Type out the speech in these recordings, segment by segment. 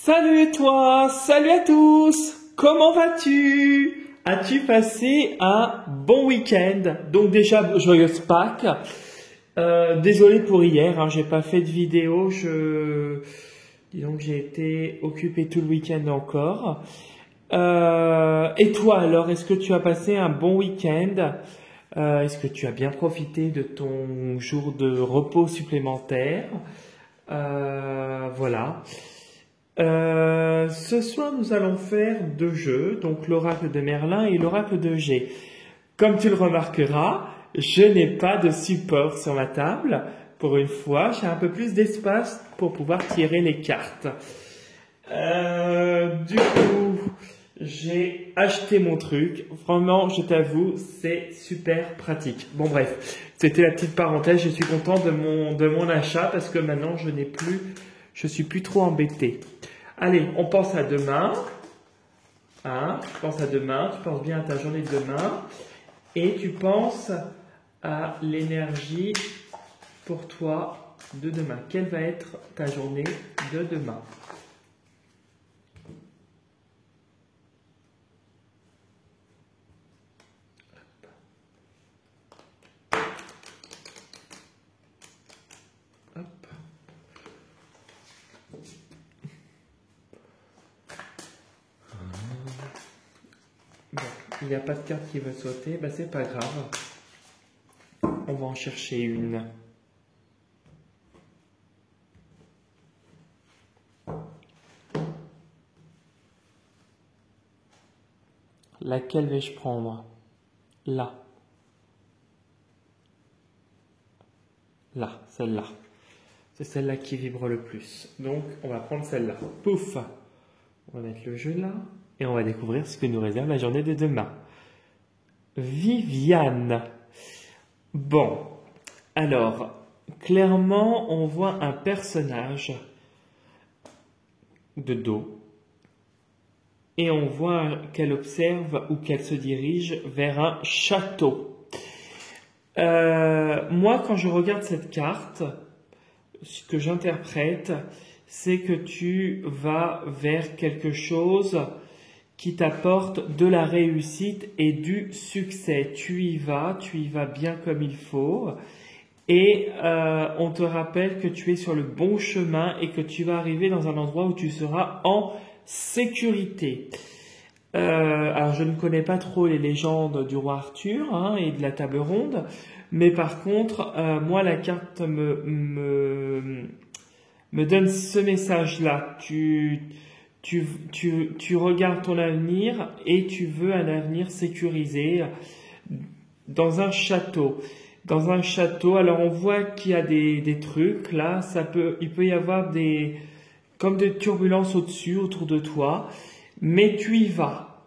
Salut toi, salut à tous, comment vas-tu? As-tu passé un bon week-end? Donc déjà, joyeuse Pâques. Désolé pour hier, hein, j'ai pas fait de vidéo, disons que j'ai été occupé tout le week-end encore. Et toi alors, est-ce que tu as passé un bon week-end? Est-ce que tu as bien profité de ton jour de repos supplémentaire? Voilà. Ce soir, nous allons faire deux jeux, donc l'oracle de Merlin et l'oracle de G. Comme tu le remarqueras, je n'ai pas de support sur ma table. Pour une fois, j'ai un peu plus d'espace pour pouvoir tirer les cartes. Du coup, j'ai acheté mon truc. Vraiment, je t'avoue, c'est super pratique. Bon bref, c'était la petite parenthèse. Je suis content de mon achat parce que maintenant, je suis plus trop embêté. Allez, on pense à demain. Hein, tu penses à demain, tu penses bien à ta journée de demain. Et tu penses à l'énergie pour toi de demain. Quelle va être ta journée de demain? Hop. Bon, il n'y a pas de carte qui veut sauter, bah c'est pas grave. On va en chercher une. Laquelle vais-je prendre? Là. Là, celle-là. C'est celle-là qui vibre le plus. Donc, on va prendre celle-là. Pouf! On va mettre le jeu là. Et on va découvrir ce que nous réserve la journée de demain. Viviane. Bon. Alors, clairement, on voit un personnage de dos. Et on voit qu'elle observe ou qu'elle se dirige vers un château. Moi, quand je regarde cette carte, ce que j'interprète, c'est que tu vas vers quelque chose qui t'apporte de la réussite et du succès. Tu y vas bien comme il faut. Et on te rappelle que tu es sur le bon chemin et que tu vas arriver dans un endroit où tu seras en sécurité. Alors je ne connais pas trop les légendes du roi Arthur hein, et de la table ronde, mais par contre, moi la carte me donne ce message-là. Tu regardes ton avenir et tu veux un avenir sécurisé dans un château. Dans un château, alors on voit qu'il y a des trucs là, il peut y avoir comme des turbulences au-dessus, autour de toi, mais tu y vas,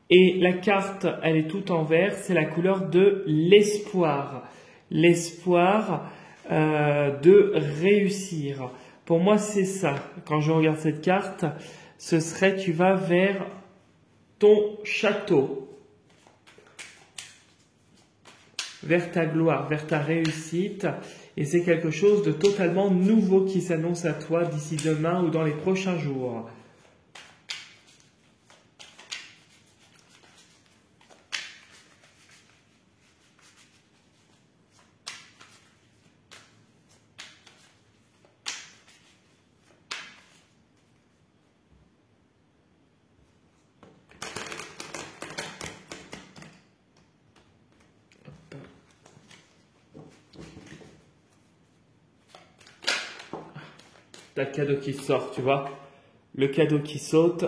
et la carte, elle est toute en vert, c'est la couleur de l'espoir, de réussir. Pour moi, c'est ça. Quand je regarde cette carte, ce serait tu vas vers ton château, vers ta gloire, vers ta réussite. Et c'est quelque chose de totalement nouveau qui s'annonce à toi d'ici demain ou dans les prochains jours. T'as le cadeau qui sort, tu vois. Le cadeau qui saute,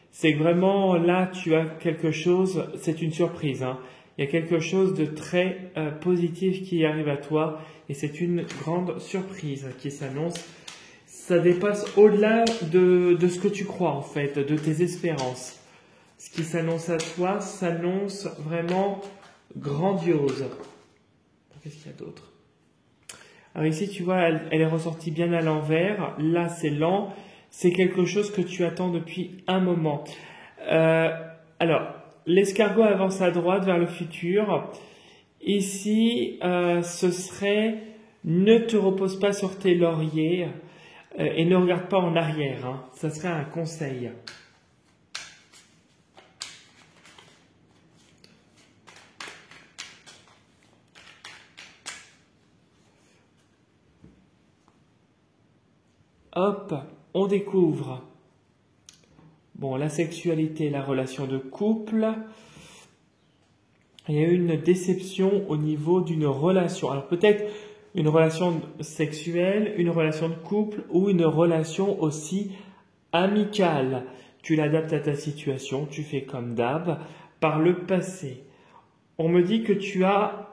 c'est vraiment là, tu as quelque chose, c'est une surprise. Hein. Il y a quelque chose de très positif qui arrive à toi et c'est une grande surprise qui s'annonce. Ça dépasse au-delà de ce que tu crois en fait, de tes espérances. Ce qui s'annonce à toi s'annonce vraiment grandiose. Qu'est-ce qu'il y a d'autre? Alors ici, tu vois, elle est ressortie bien à l'envers. Là, c'est lent. C'est quelque chose que tu attends depuis un moment. Alors, l'escargot avance à droite vers le futur. Ici, ce serait ne te repose pas sur tes lauriers. Et ne regarde pas en arrière, hein. Ça serait un conseil. Hop, on découvre. Bon, la sexualité, la relation de couple. Il y a eu une déception au niveau d'une relation. Alors peut-être une relation sexuelle, une relation de couple ou une relation aussi amicale. Tu l'adaptes à ta situation, tu fais comme d'hab. Par le passé, on me dit que tu as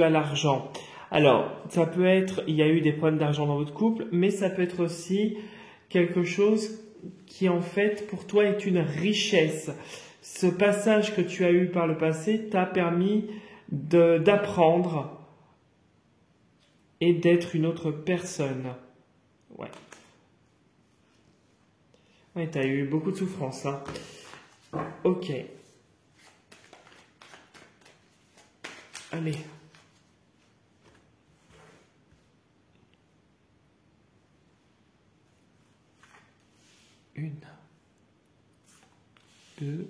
l'argent. Alors, ça peut être, il y a eu des problèmes d'argent dans votre couple, mais ça peut être aussi quelque chose qui en fait pour toi est une richesse. Ce passage que tu as eu par le passé t'a permis d'apprendre et d'être une autre personne. Ouais. Ouais, tu as eu beaucoup de souffrance, hein. Ok. Allez. Une. Deux.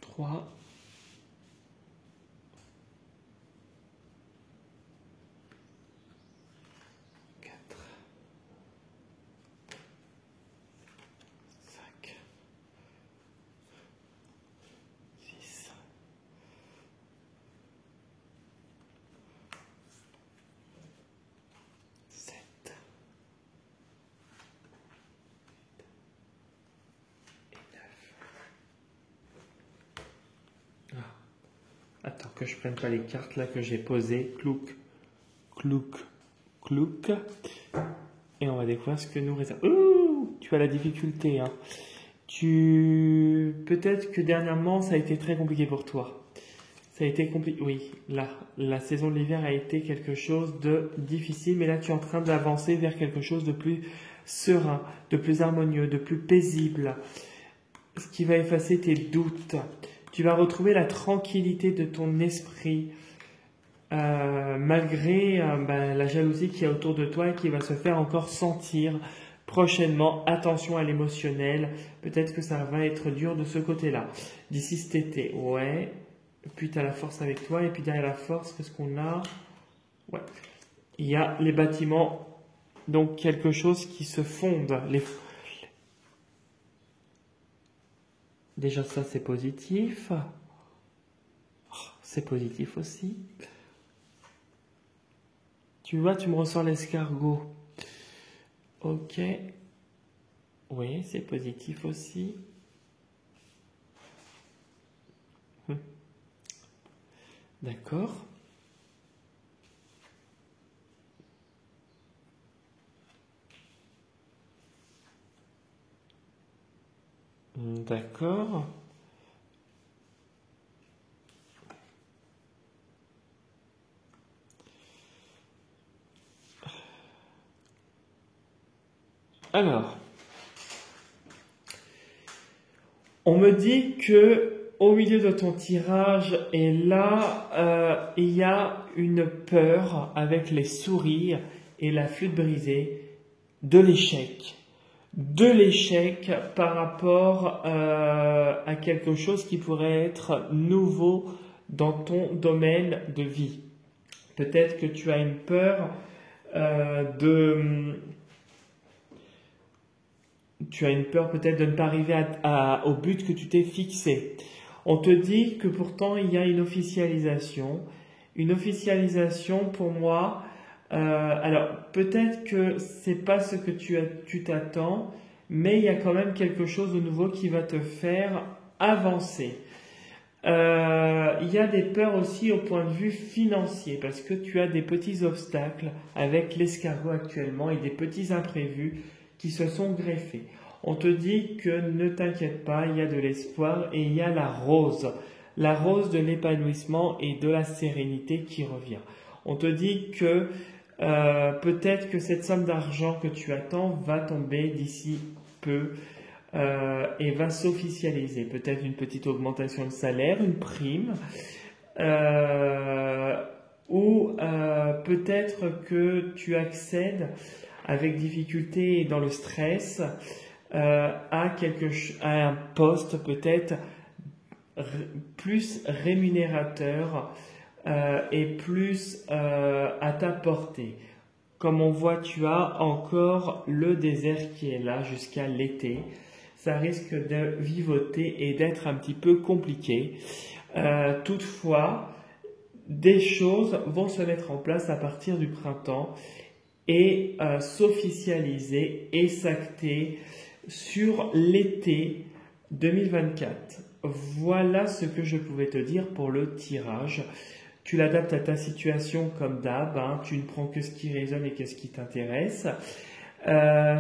Trois. Quatre. 5. 6. 7. Et 9. Attends que je prenne pas les cartes là que j'ai posées. Clouc, clouc, clouc. Et on va découvrir ce que nous réserve. Ouh, tu as la difficulté, hein. Peut-être que dernièrement, ça a été très compliqué pour toi. Ça a été compliqué. Oui, là, la saison de l'hiver a été quelque chose de difficile, mais là, tu es en train d'avancer vers quelque chose de plus serein, de plus harmonieux, de plus paisible. Ce qui va effacer tes doutes. Tu vas retrouver la tranquillité de ton esprit, malgré la jalousie qui est autour de toi et qui va se faire encore sentir prochainement. Attention à l'émotionnel. Peut-être que ça va être dur de ce côté-là. D'ici cet été, ouais. Puis tu as la force avec toi. Et puis derrière la force, qu'est-ce qu'on a? Ouais. Il y a les bâtiments. Donc quelque chose qui se fonde. Déjà ça c'est positif. C'est positif aussi. Tu vois, tu me ressors l'escargot. Ok. Oui, c'est positif aussi. D'accord. D'accord. Alors, on me dit que au milieu de ton tirage, et là, il y a une peur avec les sourires et la flûte brisée de l'échec. De l'échec par rapport à quelque chose qui pourrait être nouveau dans ton domaine de vie. Peut-être que tu as une peur tu as une peur peut-être de ne pas arriver au but que tu t'es fixé. On te dit que pourtant il y a une officialisation. Une officialisation pour moi, alors peut-être que c'est pas ce que tu t'attends, mais il y a quand même quelque chose de nouveau qui va te faire avancer. Il y a des peurs aussi au point de vue financier, parce que tu as des petits obstacles avec l'escargot actuellement et des petits imprévus qui se sont greffés. On te dit que ne t'inquiète pas, il y a de l'espoir et il y a la rose de l'épanouissement et de la sérénité qui revient. On te dit que peut-être que cette somme d'argent que tu attends va tomber d'ici peu et va s'officialiser. Peut-être une petite augmentation de salaire, une prime. ou peut-être que tu accèdes avec difficulté et dans le stress à un poste peut-être plus rémunérateur et plus à ta portée. Comme on voit, tu as encore le désert qui est là jusqu'à l'été. Ça risque de vivoter et d'être un petit peu compliqué. Toutefois, des choses vont se mettre en place à partir du printemps et s'officialiser et s'acter sur l'été 2024. Voilà ce que je pouvais te dire pour le tirage. Tu l'adaptes à ta situation comme d'hab, hein. Tu ne prends que ce qui résonne et que ce qui t'intéresse.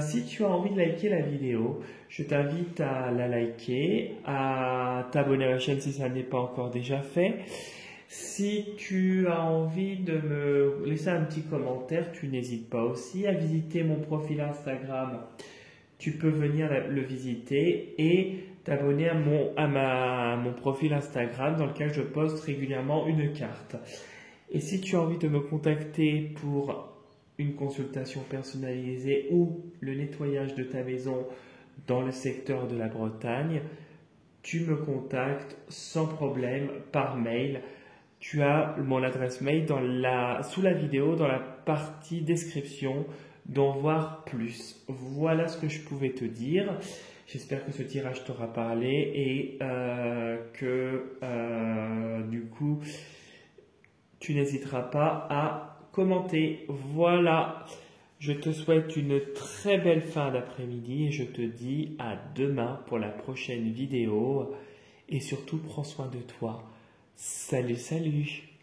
Si tu as envie de liker la vidéo, je t'invite à la liker, à t'abonner à la chaîne si ça n'est pas encore déjà fait. Si tu as envie de me laisser un petit commentaire, tu n'hésites pas aussi à visiter mon profil Instagram. Tu peux venir le visiter et t'abonner à mon profil Instagram dans lequel je poste régulièrement une carte. Et si tu as envie de me contacter pour une consultation personnalisée ou le nettoyage de ta maison dans le secteur de la Bretagne, tu me contactes sans problème par mail. Tu as mon adresse mail sous la vidéo dans la partie description d'en voir plus. Voilà ce que je pouvais te dire. J'espère que ce tirage t'aura parlé et que du coup tu n'hésiteras pas à commenter. Voilà, je te souhaite une très belle fin d'après-midi et je te dis à demain pour la prochaine vidéo. Et surtout, prends soin de toi. Salut, salut!